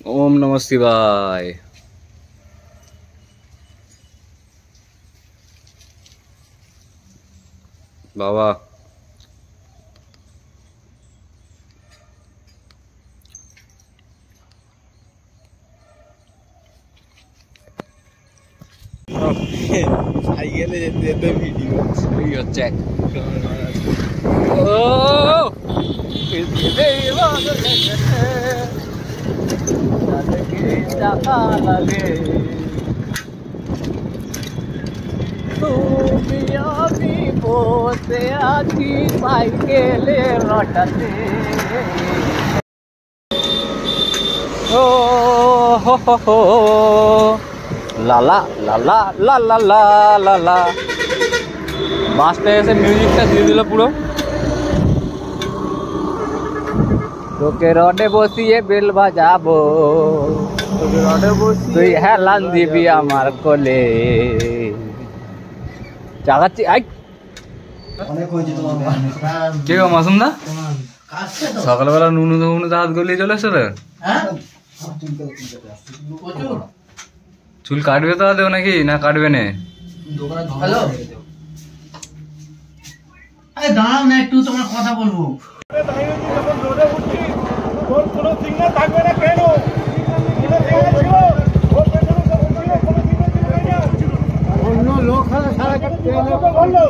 ओम नमः शिवाय। बाबा সাইকেলে যেতে যেতে ভিডিও চেক লাগে তুমি আমি বসে আছি সাইকেলে রটাতে। ও হো হো হো লালা লালা লালা লালা। বাসটা এসে মিউজিকটা দিয়ে দিল পুরো। তোকে রডে বসিয়ে বেল বাজাবো, তোকে রডে বসিয়ে তুই হেলান দিবি আমার কোলে। চাগাচ্ছি আই কে গো মাসুম দা, সকালবেলা নুনু হাত গলিয়ে চলে এসে রে। চুল কাটবে তো দেও নাকি না কাটবে না? হ্যালো, আরে দাঁড়াও না একটু, তোমার কথা বলবো। কোনো সিগন্যাল থাকবে না কেন? অন্য লোক সারা বললো